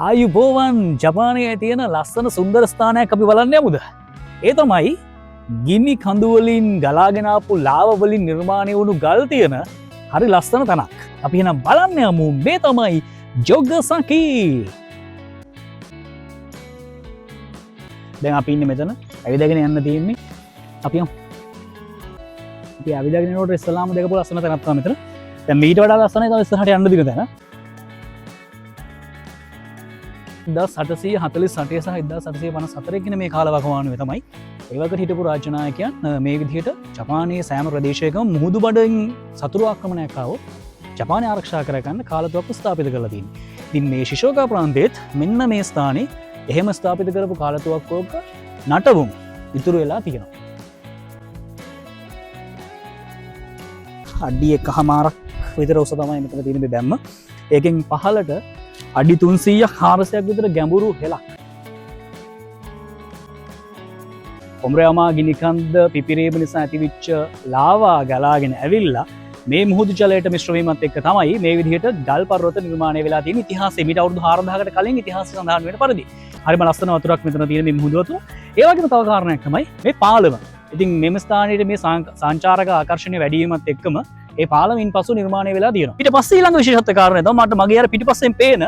ආයුබෝවන් ජපානයේ තියෙන ලස්සන සුන්දර ස්ථානයක් අපි බලන්න යමුද? ඒ තමයි ගිනි කඳුවලින් ගලාගෙන ආපු ලාවා වලින් නිර්මාණය වුණු ගල් තියෙන හරි ලස්සන තැනක්. අපි එහෙනම් බලන්න යමු. මේ තමයි ජොගසකි. දැන් අපි ඉන්නේ මෙතන. ඇවිදගෙන යන්න තියෙන්නේ. අපි යමු. අපි ඇවිදගෙන යනකොට ඉස්ලාම දෙකපොළ ලස්සන තැනක් තමයි මෙතන. දැන් මීට වඩා ලස්සනයි තව ඉස්සරහට යන්න දින තැන. 1848 සහ 1854 කියන මේ කාලවකවානුවේ තමයි ඒ වගේ හිටපු රාජ්‍ය නායකයන් මේ විදිහට ජපානයේ සෑම ප්‍රදේශයකම මුහුදු බඩින් සතුරු ආක්‍රමණයක් ආවොත් ජපානය ආරක්ෂා කරගන්න කාලතුවක්කු ස්ථාපිත කරලා තියෙනවා. ඉතින් මේ ශිෂෝකා ප්‍රාන්තයේත් මෙන්න මේ ස්ථානේ එහෙම ස්ථාපිත කරපු කාලතුවක්කුවක නටබුන් ඉතුරු වෙලා තියෙනවා. අඩි 1.5ක් විතර උස තමයි මෙතන තියෙන මේ බැම්ම. ඒකෙන් පහළට අඩි 300-400ක් විතර ගැඹුරු හෙලක්. කොම්රයාමා ගිනිකන්ද පිපිරීම නිසා ඇතිවිච්ච ලාවා ගලාගෙන ඇවිල්ලා මේ මුහුදු ජලයට මිශ්‍ර වීමත් එක්ක තමයි මේ විදිහට ගල් පර්වත නිර්මාණය වෙලා තියෙන ඉතිහාසයේ මීට අවුරුදු 4000කට කලින් ඉතිහාසය සඳහන් වෙන පරිදි. හරිම ලස්සන වතුරක් මෙතන තියෙන මේ මුහුදු වතුර. ඒ වගේම තව කාරණයක් තමයි මේ පාලම. ඉතින් මෙම ස්ථානයේ මේ සංචාරක ආකර්ෂණය වැඩි වීමත් එක්කම ඒ පාලමින් පසු නිර්මාණය වෙලා තියෙනවා. ඊට පස්සේ ඊළඟ විශේෂත්ව කාරණය තමයි මට මගේ අර පිටිපස්සෙන් පේන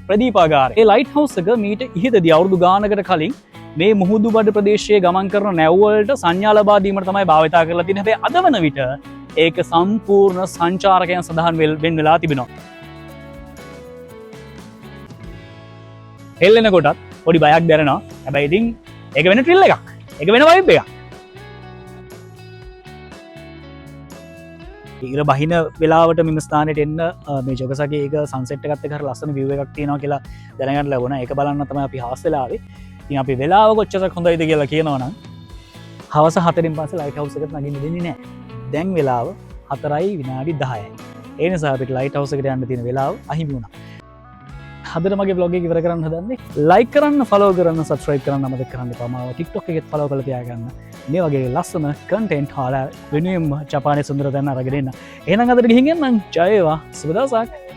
ප්‍රදීපාගාරය. ඒ ලයිට් හවුස් එක මීට ඉහතදී අවුරුදු ගානකට කලින් මේ මුහුදු බඩ ප්‍රදේශයේ ගමන් කරන නැව් වලට සංඥා ලබා දීමට තමයි භාවිතා කරලා තියෙන්නේ. හැබැයි අද වන විට ඒක සම්පූර්ණ සංචාරකයන් සඳහන් වෙන් වෙලා තිබෙනවා. හෙල්ලෙන කොටත් පොඩි බයක් දැනෙනවා. හැබැයි ඉතින් ඒක වෙන ට්‍රිල් එකක්. ඒක වෙන වයිබ් එකක්. ඉර බහින වෙලාවට මෙම ස්ථානයට එන්න මේ ජොගසකි ඒක සන්සෙට් එකත් එක්ක හරි ලස්සන view එකක් තියෙනවා කියලා දැනගන්න ලැබුණා. ඒක බලන්න තමයි අපි හවස් වෙලා ආවේ. ඉතින් අපි වෙලාව කොච්චරක් හොඳයිද කියලා කියනවා නම් හවස 4න් පස්සේ ලයිට් හවුස් එකට නගින්න දෙන්නේ නැහැ. දැන් වෙලාව 4:10යි. ඒ නිසා අපිට ලයිට් හවුස් එකට යන්න තියෙන වෙලාව අහිමි වුණා. හදට මගේ vlog එක ඉවර කරන්න හදන්නේ. like කරන්න, follow කරන්න, subscribe කරන්න අමතක කරන්න එපා. මාව TikTok එකෙත් follow කරලා තියාගන්න. මේ වගේ ලස්සන content හොයලා වෙනුවෙන්ම ජපානයේ සුන්දර තැන අරගෙන එන්න. එහෙනම් අදට ගිහින් එන්නම්. ජය වේවා. සුබ දවසක්.